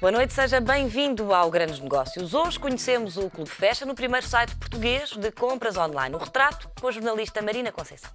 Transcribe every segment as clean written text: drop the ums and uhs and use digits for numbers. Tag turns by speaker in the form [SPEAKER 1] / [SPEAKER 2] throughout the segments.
[SPEAKER 1] Boa noite, seja bem-vindo ao Grandes Negócios. Hoje conhecemos o Clube Fashion, no primeiro site português de compras online. O retrato com a jornalista Marina Conceição.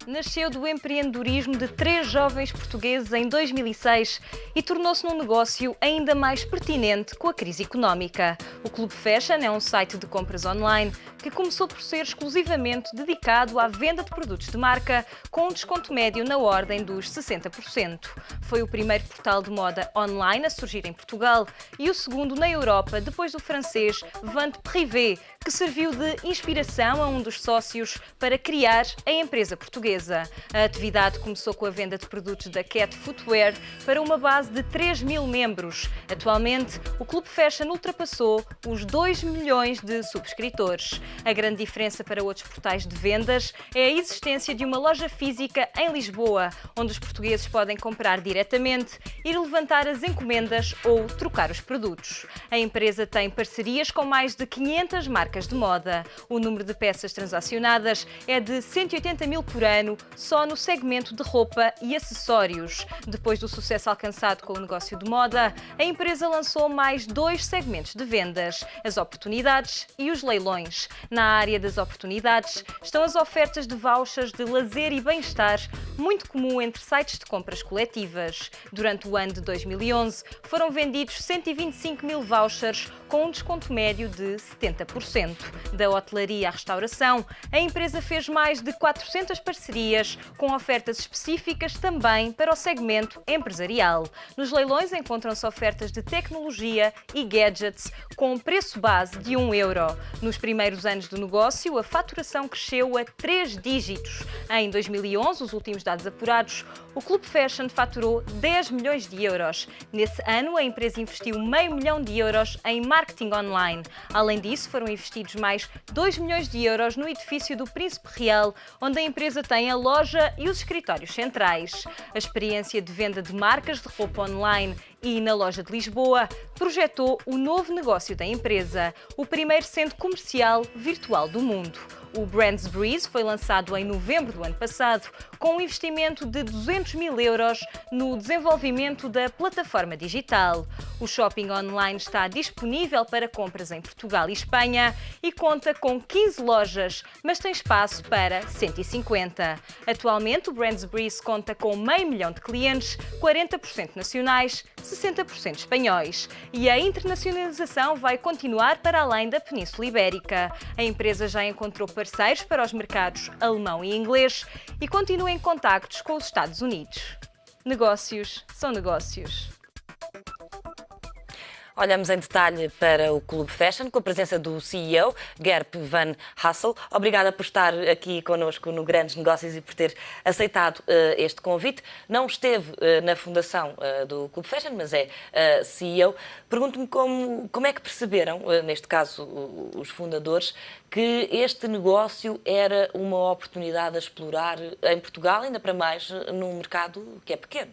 [SPEAKER 2] Nasceu do empreendedorismo de 3 jovens portugueses em 2006 e tornou-se num negócio ainda mais pertinente com a crise económica. O Clube Fashion é um site de compras online que começou por ser exclusivamente dedicado à venda de produtos de marca com um desconto médio na ordem dos 60%. Foi o primeiro portal de moda online a surgir em Portugal e o segundo na Europa, depois do francês Vente Privé, que serviu de inspiração a um dos sócios para criar a empresa portuguesa. A atividade começou com a venda de produtos da Cat Footwear para uma base de 3 mil membros. Atualmente, o Clube Fashion ultrapassou os 2 milhões de subscritores. A grande diferença para outros portais de vendas é a existência de uma loja física em Lisboa, onde os portugueses podem comprar diretamente, ir levantar as encomendas ou trocar os produtos. A empresa tem parcerias com mais de 500 marcas de moda. O número de peças transacionadas é de 180 mil por ano, só no segmento de roupa e acessórios. Depois do sucesso alcançado com o negócio de moda, a empresa lançou mais 2 segmentos de vendas, as oportunidades e os leilões. Na área das oportunidades estão as ofertas de vouchers de lazer e bem-estar, muito comum entre sites de compras coletivas. Durante o ano de 2011, foram vendidos 125 mil vouchers com um desconto médio de 70%. Da hotelaria à restauração, a empresa fez mais de 400 parcerias com ofertas específicas também para o segmento empresarial. Nos leilões encontram-se ofertas de tecnologia e gadgets com preço base de €1. Nos primeiros anos do negócio, a faturação cresceu a 3 dígitos. Em 2011, os últimos dados apurados, o Clube Fashion faturou 10 milhões de euros. Nesse ano, a empresa investiu €500 mil em marketing online. Além disso, foram investidos mais 2 milhões de euros no edifício do Príncipe Real, onde a empresa tem a loja e os escritórios centrais. A experiência de venda de marcas de roupa online e na loja de Lisboa projetou o novo negócio da empresa, o primeiro centro comercial virtual do mundo. O Brands Breeze foi lançado em novembro do ano passado, com um investimento de 200 mil euros no desenvolvimento da plataforma digital. O shopping online está disponível para compras em Portugal e Espanha e conta com 15 lojas, mas tem espaço para 150. Atualmente, o Brands Breeze conta com €500 mil de clientes, 40% nacionais, 60% espanhóis. E a internacionalização vai continuar para além da Península Ibérica. A empresa já encontrou parceiros para os mercados alemão e inglês e continua em contactos com os Estados Unidos. Negócios são negócios.
[SPEAKER 1] Olhamos em detalhe para o Clube Fashion, com a presença do CEO, Gert van Hassel. Obrigada por estar aqui connosco no Grandes Negócios e por ter aceitado este convite. Não esteve na fundação do Clube Fashion, mas é CEO. Pergunto-me como é que perceberam, neste caso os fundadores, que este negócio era uma oportunidade a explorar em Portugal, ainda para mais num mercado que é pequeno.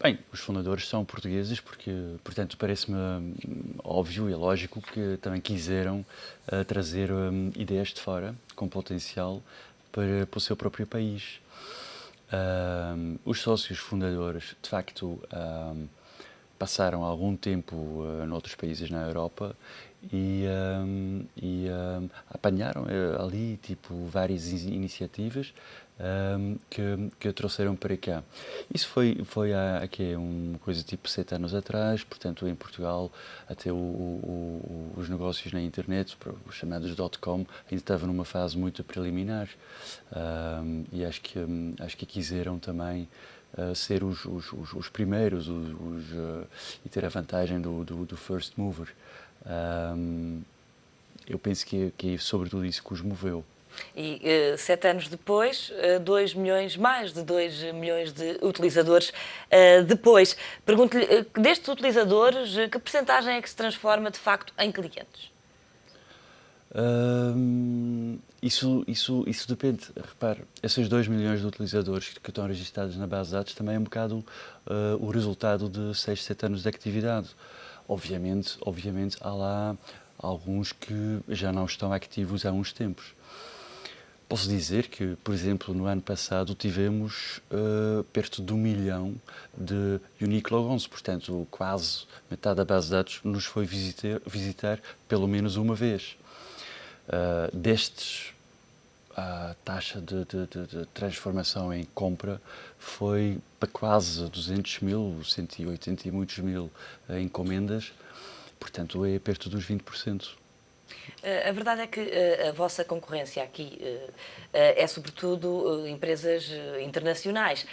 [SPEAKER 3] Bem, os fundadores são portugueses porque, portanto, parece-me óbvio e lógico que também quiseram trazer ideias de fora com potencial para o seu próprio país. Os sócios fundadores, de facto, passaram algum tempo noutros países na Europa e apanharam ali tipo várias iniciativas que trouxeram para cá. Isso foi há uma coisa tipo 7 anos atrás, portanto em Portugal até os negócios na internet, os chamados .com, ainda estavam numa fase muito preliminar e acho que quiseram também ser os primeiros e ter a vantagem do first mover. Eu penso que é sobretudo isso que os moveu.
[SPEAKER 1] E 7 anos depois, 2 milhões, mais de 2 milhões de utilizadores depois. Pergunto-lhe, destes utilizadores, que percentagem é que se transforma de facto em clientes?
[SPEAKER 3] Isso depende. Repare, esses 2 milhões de utilizadores que estão registados na base de dados também é um bocado o resultado de 6, 7 anos de atividade. Obviamente há lá alguns que já não estão ativos há uns tempos. Posso dizer que, por exemplo, no ano passado tivemos perto de 1 milhão de unique logons, portanto, quase metade da base de dados nos foi visitar pelo menos uma vez. Destes, a taxa de transformação em compra foi para quase 200 mil, 180 e muitos mil encomendas, portanto, é perto dos 20%.
[SPEAKER 1] A verdade é que a vossa concorrência aqui é sobretudo empresas internacionais.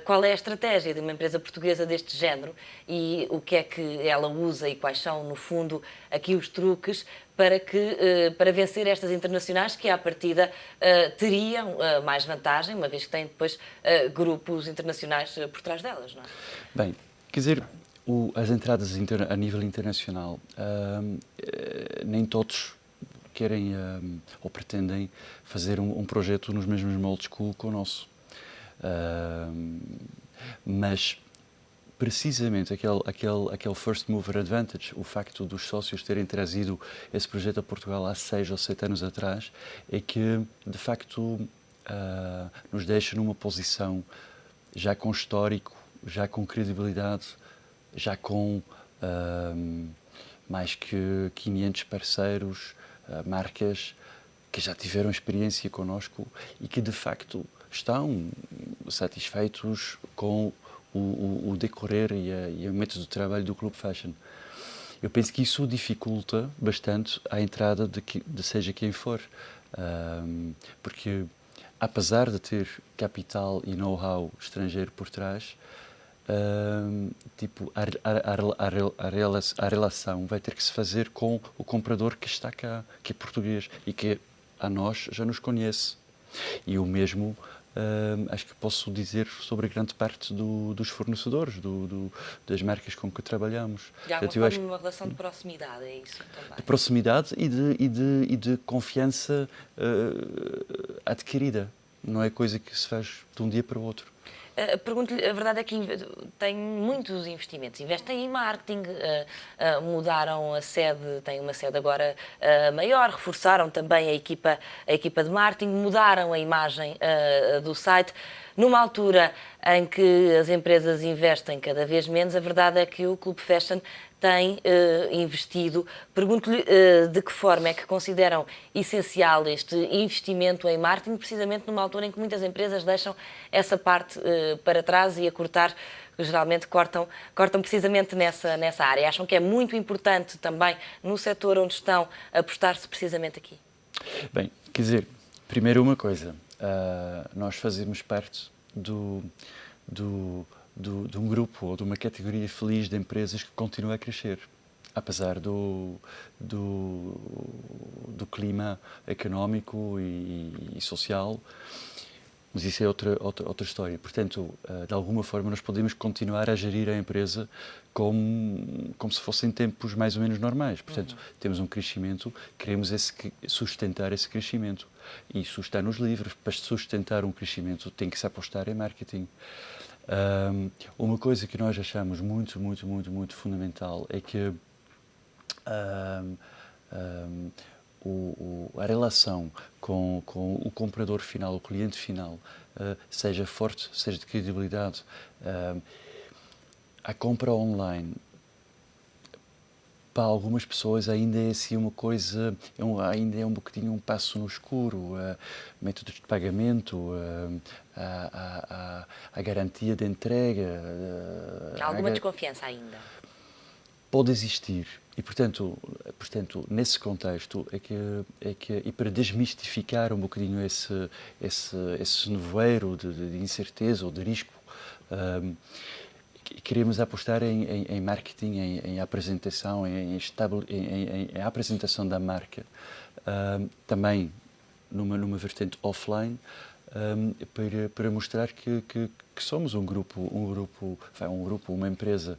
[SPEAKER 1] Qual é a estratégia de uma empresa portuguesa deste género e o que é que ela usa e quais são, no fundo, aqui os truques para vencer estas internacionais que, à partida, teriam mais vantagem, uma vez que têm depois grupos internacionais por trás delas, não é?
[SPEAKER 3] Bem, quer dizer, as entradas a nível internacional, nem todos querem ou pretendem fazer um projeto nos mesmos moldes que o nosso. Mas, precisamente, aquele first mover advantage, o facto dos sócios terem trazido esse projeto a Portugal há 6 ou 7 anos atrás, é que, de facto, nos deixa numa posição já com histórico, já com credibilidade, já com mais que 500 parceiros, marcas que já tiveram experiência connosco e que, de facto, estão satisfeitos com o decorrer e o método de trabalho do Club Fashion. Eu penso que isso dificulta bastante a entrada de seja quem for, porque, apesar de ter capital e know-how estrangeiro por trás, a relação vai ter que se fazer com o comprador que está cá, que é português e que a nós já nos conhece. E o mesmo acho que posso dizer sobre grande parte dos fornecedores, das marcas com que trabalhamos.
[SPEAKER 1] De alguma forma, uma relação de proximidade, é isso também?
[SPEAKER 3] De proximidade e de confiança adquirida. Não é coisa que se faz de um dia para o outro.
[SPEAKER 1] Pergunto-lhe, a verdade é que tem muitos investimentos, investem em marketing, mudaram a sede, têm uma sede agora maior, reforçaram também a equipa de marketing, mudaram a imagem do site. Numa altura em que as empresas investem cada vez menos, a verdade é que o Club Fashion tem investido. Pergunto-lhe de que forma é que consideram essencial este investimento em marketing, precisamente numa altura em que muitas empresas deixam essa parte para trás e a cortar, geralmente cortam precisamente nessa área. Acham que é muito importante também no setor onde estão apostar-se precisamente aqui?
[SPEAKER 3] Bem, quer dizer, primeiro uma coisa, nós fazemos parte de um grupo ou de uma categoria feliz de empresas que continua a crescer, apesar do clima económico e social, mas isso é outra história. Portanto, de alguma forma, nós podemos continuar a gerir a empresa como se fossem tempos mais ou menos normais. Portanto, temos um crescimento, queremos sustentar esse crescimento. E isso está nos livros. Para sustentar um crescimento, tem que se apostar em marketing. Uma coisa que nós achamos muito fundamental é que a relação com o comprador final, o cliente final, seja forte, seja de credibilidade. A compra online, para algumas pessoas ainda é assim uma coisa, ainda é um bocadinho um passo no escuro, métodos de pagamento, a garantia de entrega.
[SPEAKER 1] Há alguma desconfiança ainda?
[SPEAKER 3] Pode existir. E, portanto, nesse contexto, e para desmistificar um bocadinho esse nevoeiro de incerteza ou de risco, queremos apostar em marketing, em apresentação, em apresentação da marca, também numa vertente offline, para mostrar que somos um grupo, uma empresa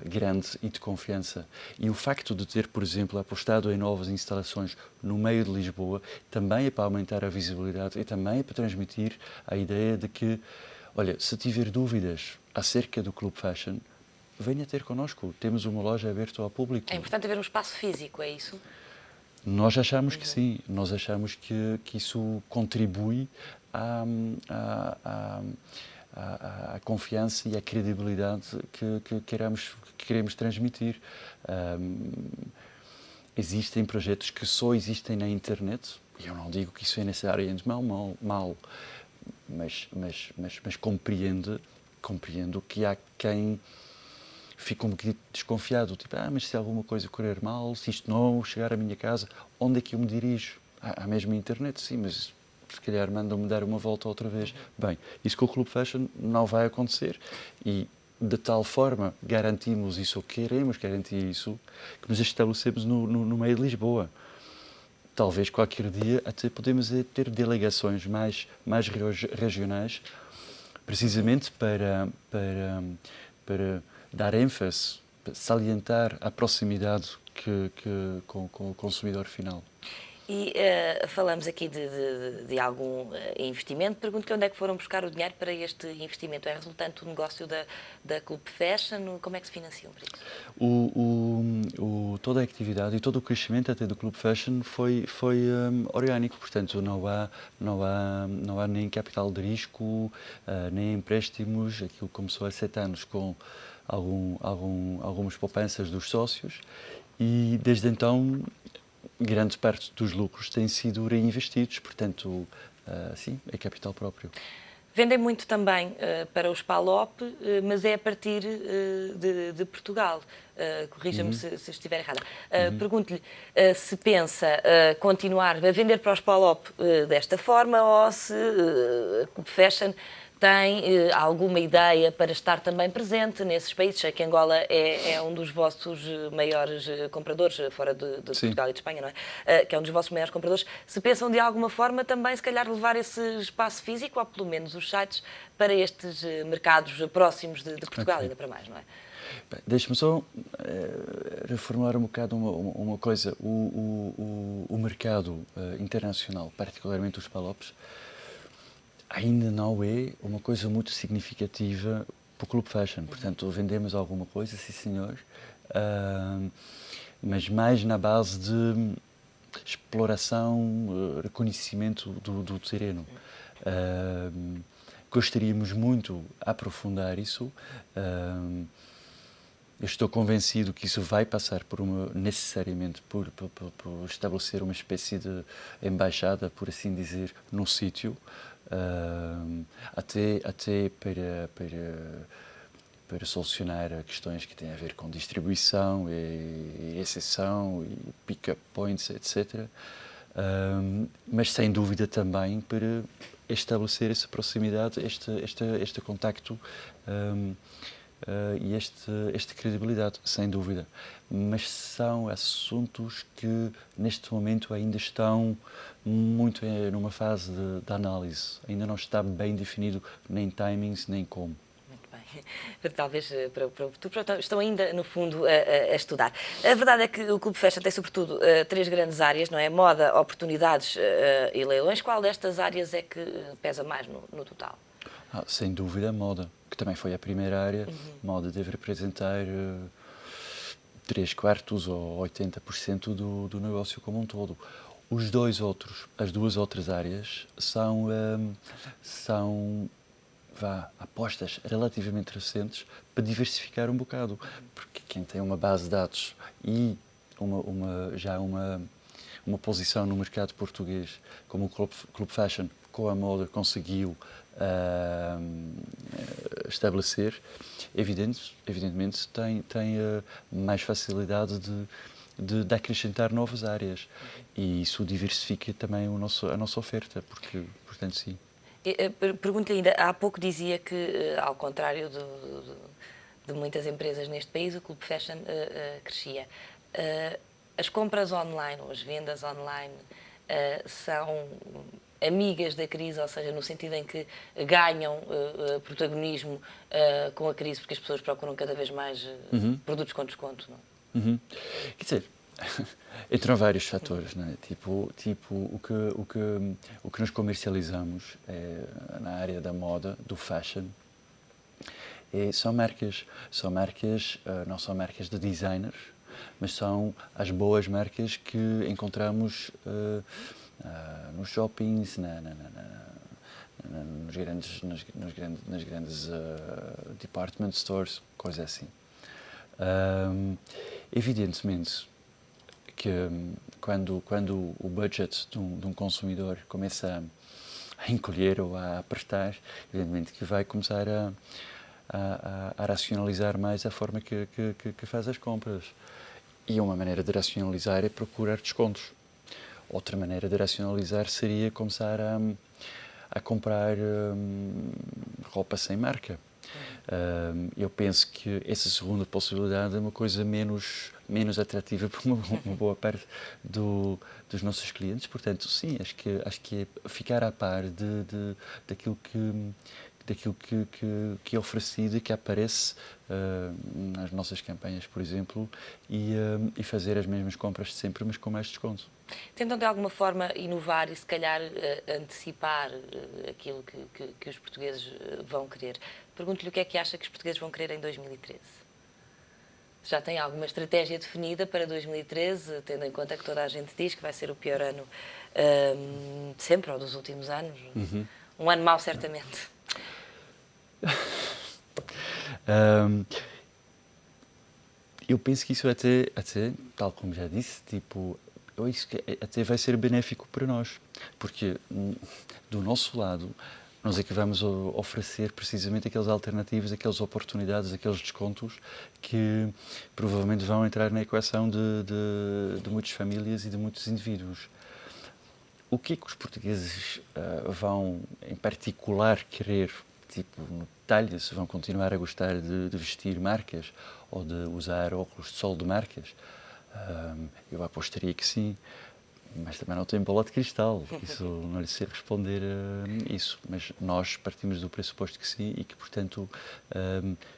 [SPEAKER 3] grande e de confiança. E o facto de ter, por exemplo, apostado em novas instalações no meio de Lisboa também é para aumentar a visibilidade e também é para transmitir a ideia de que, olha, se tiver dúvidas acerca do Club Fashion, venha ter connosco. Temos uma loja aberta ao público.
[SPEAKER 1] É importante haver um espaço físico, é isso?
[SPEAKER 3] Nós achamos que sim, nós achamos que isso contribui à, à confiança e à credibilidade que queremos transmitir. Existem projetos que só existem na internet, e eu não digo que isso é necessariamente mal, mas compreendo que há quem fica um bocadinho desconfiado, tipo, mas se alguma coisa correr mal, se isto não chegar à minha casa, onde é que eu me dirijo? À mesma internet, sim, mas se calhar mandam-me dar uma volta outra vez. Bem, isso com o Club Fashion não vai acontecer e de tal forma garantimos isso, ou queremos garantir isso, que nos estabelecemos no meio de Lisboa. Talvez qualquer dia até podemos ter delegações mais regionais, precisamente para dar ênfase, salientar a proximidade com o consumidor final.
[SPEAKER 1] E falamos aqui de algum investimento. Pergunto-lhe onde é que foram buscar o dinheiro para este investimento. É resultante do negócio da Club Fashion? Como é que se financiam para isso?
[SPEAKER 3] Toda a atividade e todo o crescimento até do Club Fashion foi orgânico, portanto não há nem capital de risco, nem empréstimos. Aquilo começou há 7 anos com algumas poupanças dos sócios e desde então grande parte dos lucros têm sido reinvestidos, portanto, sim, é capital próprio.
[SPEAKER 1] Vendem muito também para os PALOP, mas é a partir de Portugal. Corrija-me se estiver errada. Pergunto-lhe se pensa continuar a vender para os PALOP desta forma ou se a Club Fashion tem alguma ideia para estar também presente nesses países. Sei que Angola é um dos vossos maiores compradores, fora de Portugal e de Espanha, não é? Que é um dos vossos maiores compradores. Se pensam de alguma forma também, se calhar, levar esse espaço físico, ou pelo menos os sites, para estes mercados próximos de Portugal, ainda para mais, não é?
[SPEAKER 3] Deixe-me só reformular um bocado uma coisa. O mercado internacional, particularmente os PALOPs, ainda não é uma coisa muito significativa para o Club Fashion. Portanto, vendemos alguma coisa, sim senhor, mas mais na base de exploração, reconhecimento do terreno. Gostaríamos muito de aprofundar isso. Eu estou convencido que isso vai passar necessariamente por estabelecer uma espécie de embaixada, por assim dizer, no sítio, até para solucionar questões que têm a ver com distribuição e exceção e pick-up points, etc. Mas sem dúvida também para estabelecer essa proximidade, este contacto e esta credibilidade, sem dúvida. Mas são assuntos que neste momento ainda estão muito numa fase de análise. Ainda não está bem definido nem timings, nem como.
[SPEAKER 1] Muito bem. Talvez para o futuro. Estão ainda, no fundo, a estudar. A verdade é que o Club Fashion tem, sobretudo, 3 grandes áreas, não é? Moda, oportunidades e leilões. Qual destas áreas é que pesa mais no total?
[SPEAKER 3] Sem dúvida, a moda, que também foi a primeira área. Moda deve representar 3/4 ou 80% do negócio como um todo. As duas outras áreas são apostas relativamente recentes para diversificar um bocado, porque quem tem uma base de dados e já uma posição no mercado português, como o Club Fashion, com a moda conseguiu estabelecer, evidentemente tem mais facilidade de acrescentar novas áreas e isso diversifica também a nossa oferta, porque, portanto, sim.
[SPEAKER 1] Pergunto-lhe ainda, há pouco dizia que, ao contrário de muitas empresas neste país, o Club Fashion crescia. As compras online, ou as vendas online, são amigas da crise, ou seja, no sentido em que ganham protagonismo com a crise, porque as pessoas procuram cada vez mais produtos com desconto, não?
[SPEAKER 3] Quer dizer, entram vários fatores, não é? Tipo o que nós comercializamos na área da moda, do fashion, são marcas, não são marcas de designers, mas são as boas marcas que encontramos nos shoppings, nas grandes department stores, coisa assim. Evidentemente que quando o budget de um consumidor começa a encolher ou a apertar, evidentemente que vai começar a racionalizar mais a forma que faz as compras. E uma maneira de racionalizar é procurar descontos. Outra maneira de racionalizar seria começar a comprar roupa sem marca. Eu penso que essa segunda possibilidade é uma coisa menos atrativa para uma boa parte dos nossos clientes. Portanto, sim, acho que é ficar a par daquilo que é oferecido e que aparece nas nossas campanhas, por exemplo, e fazer as mesmas compras de sempre, mas com mais desconto.
[SPEAKER 1] Tentam de alguma forma inovar e se calhar antecipar aquilo que os portugueses vão querer. Pergunto-lhe o que é que acha que os portugueses vão querer em 2013? Já tem alguma estratégia definida para 2013, tendo em conta que toda a gente diz que vai ser o pior ano de sempre, ou dos últimos anos?
[SPEAKER 3] Uhum.
[SPEAKER 1] Um ano mau, certamente.
[SPEAKER 3] Eu penso que isso até, tal como já disse, tipo, isso que até vai ser benéfico para nós, porque do nosso lado nós é que vamos oferecer precisamente aquelas alternativas, aquelas oportunidades, aqueles descontos que provavelmente vão entrar na equação de muitas famílias e de muitos indivíduos. O que é que os portugueses vão, em particular, querer? Tipo, no detalhe, se vão continuar a gostar de vestir marcas ou de usar óculos de sol de marcas? Eu apostaria que sim, mas também não tenho bola de cristal, isso não lhe sei responder isso, mas nós partimos do pressuposto que sim e que, portanto,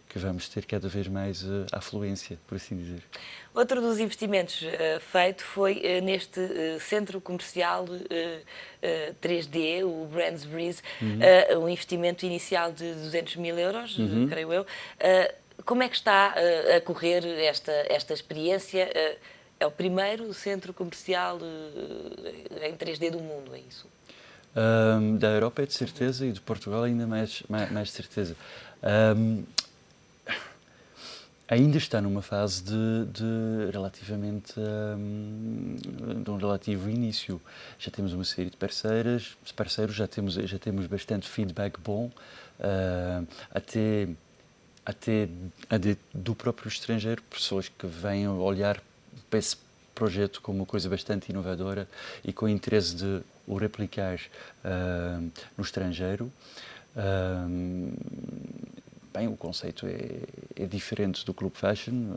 [SPEAKER 3] que vamos ter cada vez mais afluência, por assim dizer.
[SPEAKER 1] Outro dos investimentos feito foi neste centro comercial 3D, o Brands Breeze, um investimento inicial de 200 mil euros, creio eu. Como é que está a correr esta experiência? É o primeiro centro comercial em 3D do mundo, é isso?
[SPEAKER 3] Da Europa é de certeza e de Portugal ainda mais de certeza. Ainda está numa fase de um relativo início. Já temos uma série de parceiros, já temos bastante feedback bom, até do próprio estrangeiro, pessoas que vêm olhar para esse projeto como uma coisa bastante inovadora e com interesse de o replicar no estrangeiro. Bem, o conceito é diferente do Club Fashion.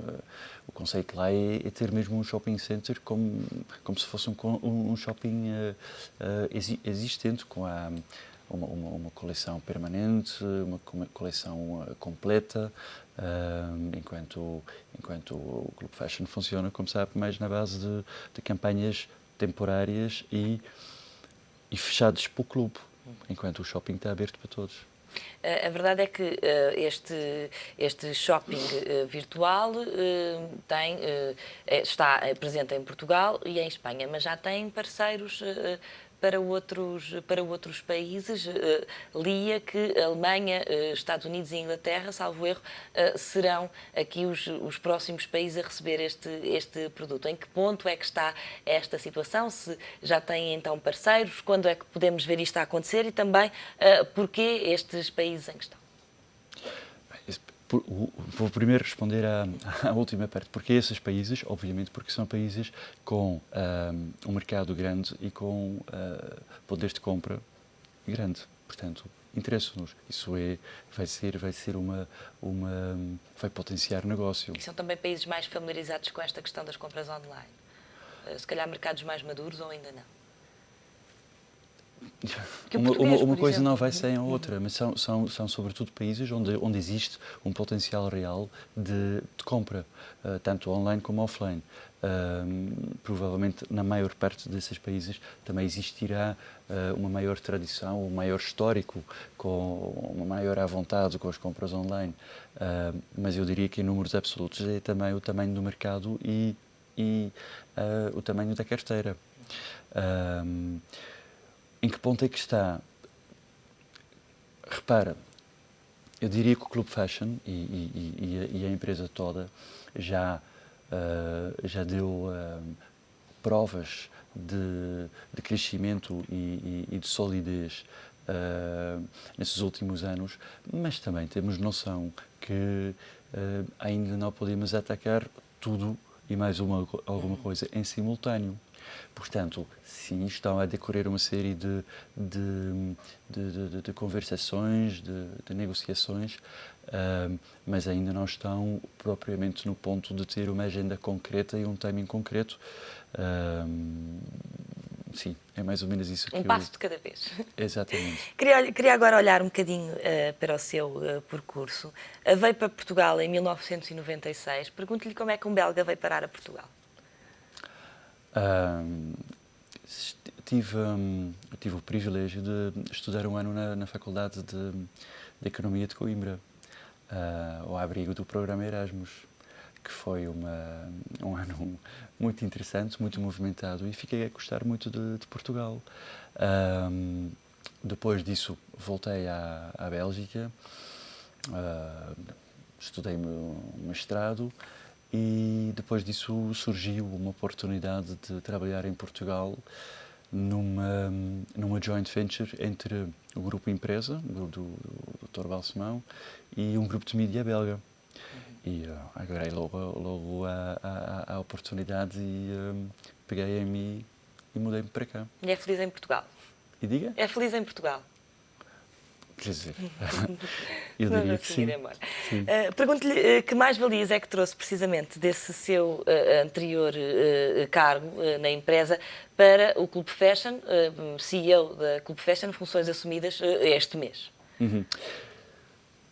[SPEAKER 3] O conceito lá é ter mesmo um shopping center como se fosse um shopping existente, com uma coleção permanente, uma coleção completa, enquanto o Club Fashion funciona, como sabe, mais na base de campanhas temporárias e fechados para o clube, enquanto o shopping está aberto para todos.
[SPEAKER 1] A verdade é que este shopping virtual está presente em Portugal e em Espanha, mas já tem parceiros para outros países. Lia que a Alemanha, Estados Unidos e Inglaterra, salvo erro, serão aqui os próximos países a receber este produto. Em que ponto é que está esta situação? Se já têm então parceiros, quando é que podemos ver isto a acontecer e também porquê estes países em questão?
[SPEAKER 3] Vou primeiro responder à última parte. Porque esses países, obviamente, porque são países com um mercado grande e com poder de compra grande. Portanto, interessa-nos. Isso vai potenciar negócio.
[SPEAKER 1] E são também países mais familiarizados com esta questão das compras online? Se calhar mercados mais maduros ou ainda não? Que o
[SPEAKER 3] Uma,
[SPEAKER 1] português,
[SPEAKER 3] uma
[SPEAKER 1] por
[SPEAKER 3] coisa não
[SPEAKER 1] exemplo.
[SPEAKER 3] vai sem a outra, mas são sobretudo países onde existe um potencial real de compra, tanto online como offline. Provavelmente na maior parte desses países também existirá uma maior tradição, um maior histórico, com uma maior à vontade com as compras online. Mas eu diria que em números absolutos é também o tamanho do mercado e o tamanho da carteira. Em que ponto é que está? Repara, eu diria que o Club Fashion e a empresa toda já deu provas de crescimento e de solidez nesses últimos anos, mas também temos noção que ainda não podemos atacar tudo e mais alguma coisa em simultâneo. Portanto, sim, estão a decorrer uma série de conversações, de negociações, mas ainda não estão propriamente no ponto de ter uma agenda concreta e um timing concreto. Sim, é mais ou menos isso que
[SPEAKER 1] Um passo de cada vez.
[SPEAKER 3] Exatamente.
[SPEAKER 1] Queria agora olhar um bocadinho para o seu percurso. Veio para Portugal em 1996. Pergunto-lhe como é que um belga veio parar a Portugal.
[SPEAKER 3] Tive o privilégio de estudar um ano na Faculdade de Economia de Coimbra, ao abrigo do programa Erasmus, que foi um ano muito interessante, muito movimentado, e fiquei a gostar muito de Portugal. Depois disso, voltei à Bélgica, estudei mestrado, e depois disso surgiu uma oportunidade de trabalhar em Portugal numa joint venture entre o grupo Empresa, do Dr. Balsemão, e um grupo de mídia belga. E agarrei logo a oportunidade e peguei em mim e mudei-me para cá.
[SPEAKER 1] E é feliz em Portugal?
[SPEAKER 3] E diga?
[SPEAKER 1] É feliz em Portugal?
[SPEAKER 3] Quer dizer, eu
[SPEAKER 1] Não
[SPEAKER 3] diria
[SPEAKER 1] vamos
[SPEAKER 3] que
[SPEAKER 1] seguir
[SPEAKER 3] sim.
[SPEAKER 1] embora.
[SPEAKER 3] Sim.
[SPEAKER 1] Pergunto-lhe que mais-valias é que trouxe precisamente desse seu anterior cargo na empresa para o Club Fashion, CEO da Club Fashion, funções assumidas este mês.
[SPEAKER 3] Uhum.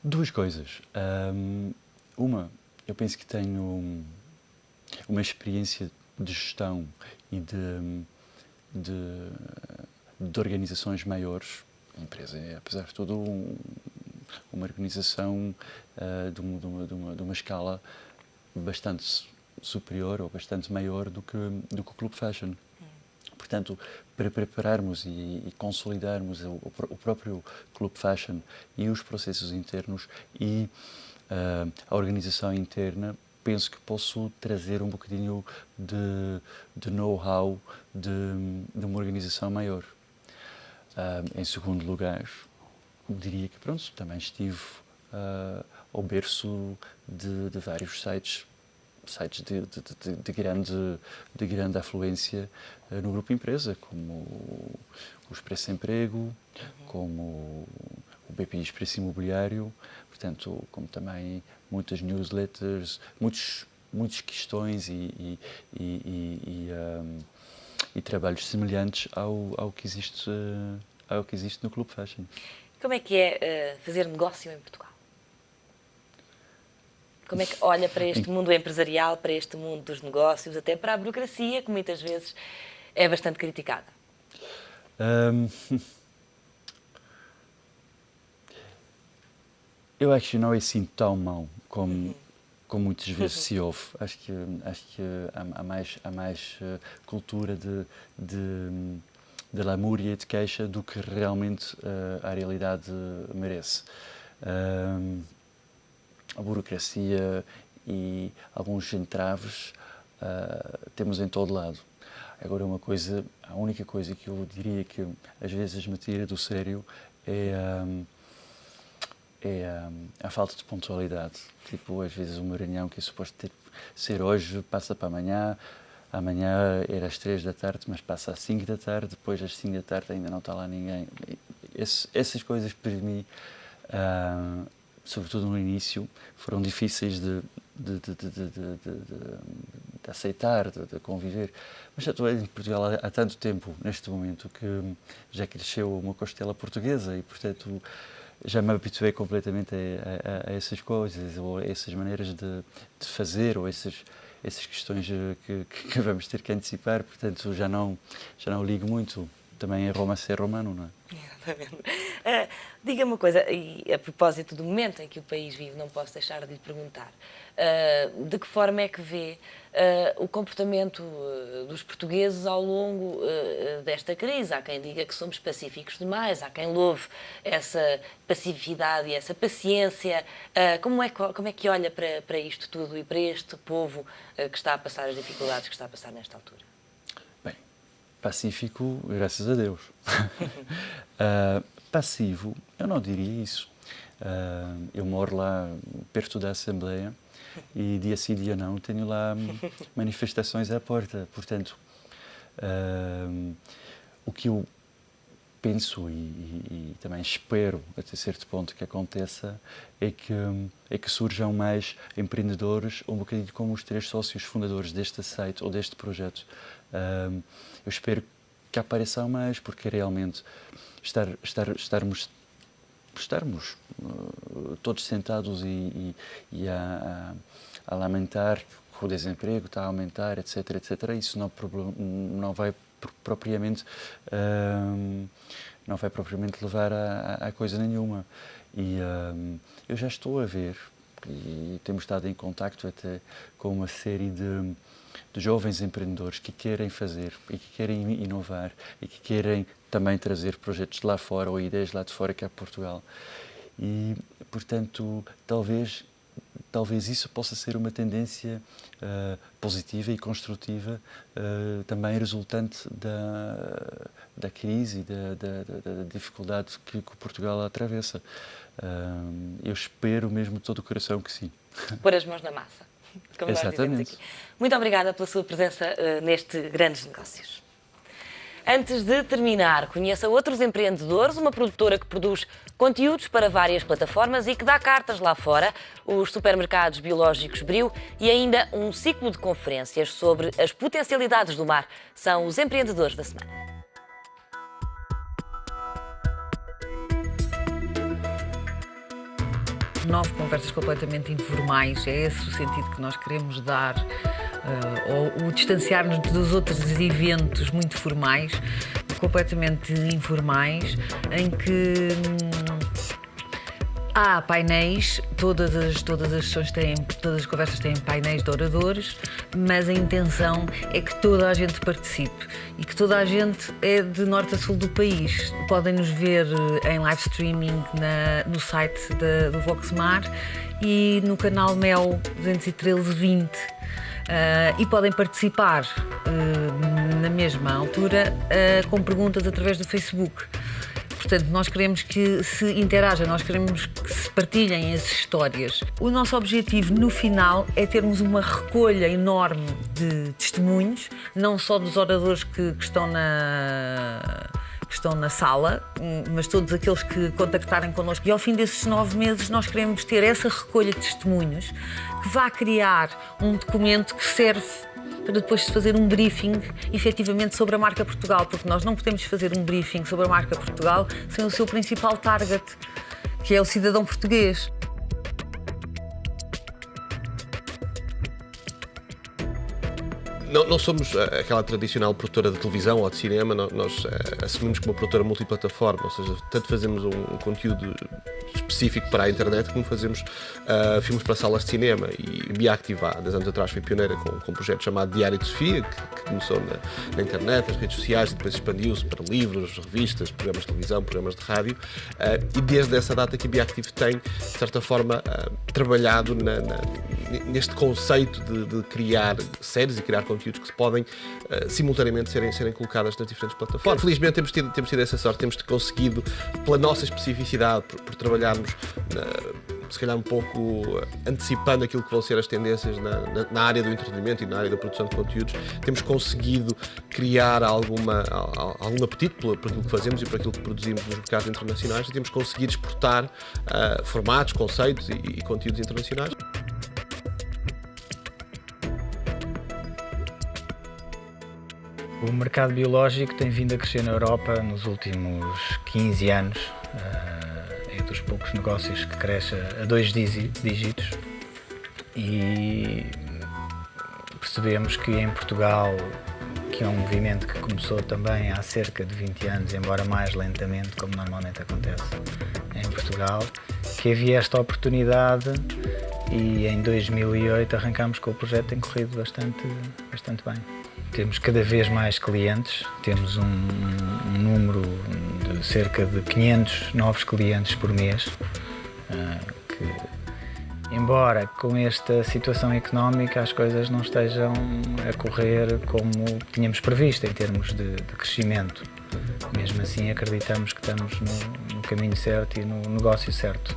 [SPEAKER 3] Duas coisas. Uma, eu penso que tenho uma experiência de gestão e de organizações maiores. A empresa é, apesar de tudo, uma organização de uma escala bastante superior ou bastante maior do que o Club Fashion. Portanto, para prepararmos e consolidarmos o próprio Club Fashion e os processos internos e a organização interna, penso que posso trazer um bocadinho de know-how de uma organização maior. Em segundo lugar, diria que pronto, também estive ao berço de vários sites de grande afluência no grupo empresa, como o Expresso Emprego, como o BPI Expresso Imobiliário, portanto, como também muitas newsletters, muitas questões e trabalhos semelhantes ao que existe no Club Fashion.
[SPEAKER 1] Como é que é fazer negócio em Portugal? Como é que olha para este mundo empresarial, para este mundo dos negócios, até para a burocracia, que muitas vezes é bastante criticada?
[SPEAKER 3] Eu acho que não é assim tão mau como muitas vezes se ouve. Acho que há mais cultura de lamúria e de queixa do que realmente a realidade merece. A burocracia e alguns entraves temos em todo lado. Agora, a única coisa que eu diria que às vezes me tira do sério é a falta de pontualidade. Tipo, às vezes uma reunião que é suposto ser hoje passa para amanhã era às 3 da tarde, mas passa às 5 da tarde, depois às 5 da tarde ainda não está lá ninguém. Essas coisas para mim, sobretudo no início, foram difíceis de aceitar, de conviver. Mas já estou em Portugal há tanto tempo, neste momento, que já cresceu uma costela portuguesa e, portanto, já me habituei completamente a essas coisas, ou a essas maneiras de fazer, ou essas questões que vamos ter que antecipar. Portanto, já não ligo muito. Também é Roma ser romano, não é?
[SPEAKER 1] Exatamente. Diga-me uma coisa, e a propósito do momento em que o país vive, não posso deixar de lhe perguntar, de que forma é que vê o comportamento dos portugueses ao longo desta crise? Há quem diga que somos pacíficos demais, há quem louve essa passividade e essa paciência. Como é que olha para isto tudo e para este povo que está a passar as dificuldades que está a passar nesta altura?
[SPEAKER 3] Pacífico, graças a Deus. Passivo, eu não diria isso. Eu moro lá perto da Assembleia e dia sim, dia não, tenho lá manifestações à porta. Portanto, o que eu penso e também espero até certo ponto que aconteça é que surjam mais empreendedores, um bocadinho como os 3 sócios fundadores deste site ou deste projeto. Eu espero que apareçam mais, porque realmente estarmos todos sentados e a lamentar que o desemprego está a aumentar, etc., isso não vai propriamente levar a coisa nenhuma. E eu já estou a ver, e temos estado em contacto até com uma série de jovens empreendedores que querem fazer e que querem inovar e que querem também trazer projetos de lá fora ou ideias lá de fora cá a Portugal. E, portanto, talvez isso possa ser uma tendência positiva e construtiva, também resultante da crise e da dificuldade que Portugal atravessa. Eu espero mesmo de todo o coração que sim.
[SPEAKER 1] Pôr as mãos na massa, como nós dizemos aqui. Muito obrigada pela sua presença neste Grandes Negócios. Antes de terminar, conheça outros empreendedores, uma produtora que produz conteúdos para várias plataformas e que dá cartas lá fora, os supermercados biológicos Brio e ainda um ciclo de conferências sobre as potencialidades do mar. São os empreendedores da semana.
[SPEAKER 4] Nove conversas completamente informais, é esse o sentido que nós queremos dar, ou o distanciar-nos dos outros eventos muito formais, completamente informais, em que há painéis, todas as sessões todas as conversas têm painéis de oradores, mas a intenção é que toda a gente participe e que toda a gente é de norte a sul do país. Podem nos ver em live streaming no site do Voxmar e no canal Mel 21320. E podem participar na mesma altura com perguntas através do Facebook. Portanto, nós queremos que se interajam, nós queremos que se partilhem as histórias. O nosso objetivo, no final, é termos uma recolha enorme de testemunhos, não só dos oradores que estão na sala, mas todos aqueles que contactarem connosco. E ao fim desses 9 meses nós queremos ter essa recolha de testemunhos que vá criar um documento que serve para depois se fazer um briefing, efetivamente, sobre a marca Portugal, porque nós não podemos fazer um briefing sobre a marca Portugal sem o seu principal target, que é o cidadão português.
[SPEAKER 5] Não somos aquela tradicional produtora de televisão ou de cinema, nós assumimos como uma produtora multiplataforma, ou seja, tanto fazemos um conteúdo específico para a internet como fazemos filmes para salas de cinema. E Biactive, há 10 anos atrás, foi pioneira com um projeto chamado Diário de Sofia, que começou na internet, nas redes sociais, e depois expandiu-se para livros, revistas, programas de televisão, programas de rádio. E desde essa data que a Biactive tem, de certa forma, trabalhado neste conceito de criar séries e criar conteúdos que podem simultaneamente serem colocadas nas diferentes plataformas. Felizmente temos tido essa sorte, temos conseguido, pela nossa especificidade, por trabalharmos se calhar um pouco antecipando aquilo que vão ser as tendências na área do entretenimento e na área da produção de conteúdos, temos conseguido criar algum apetite por aquilo que fazemos e por aquilo que produzimos nos mercados internacionais e temos conseguido exportar formatos, conceitos e conteúdos internacionais.
[SPEAKER 6] O mercado biológico tem vindo a crescer na Europa nos últimos 15 anos. É dos poucos negócios que cresce a 2 dígitos e percebemos que em Portugal, que é um movimento que começou também há cerca de 20 anos, embora mais lentamente, como normalmente acontece em Portugal, que havia esta oportunidade e em 2008 arrancámos com o projeto, tem corrido bastante bem. Temos cada vez mais clientes, temos um número de cerca de 500 novos clientes por mês, que, embora com esta situação económica as coisas não estejam a correr como tínhamos previsto em termos de crescimento, mesmo assim acreditamos que estamos no caminho certo e no negócio certo.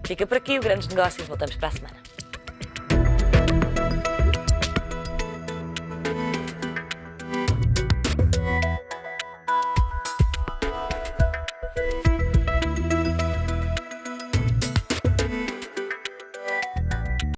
[SPEAKER 1] Fica por aqui o Grandes Negócios, voltamos para a semana.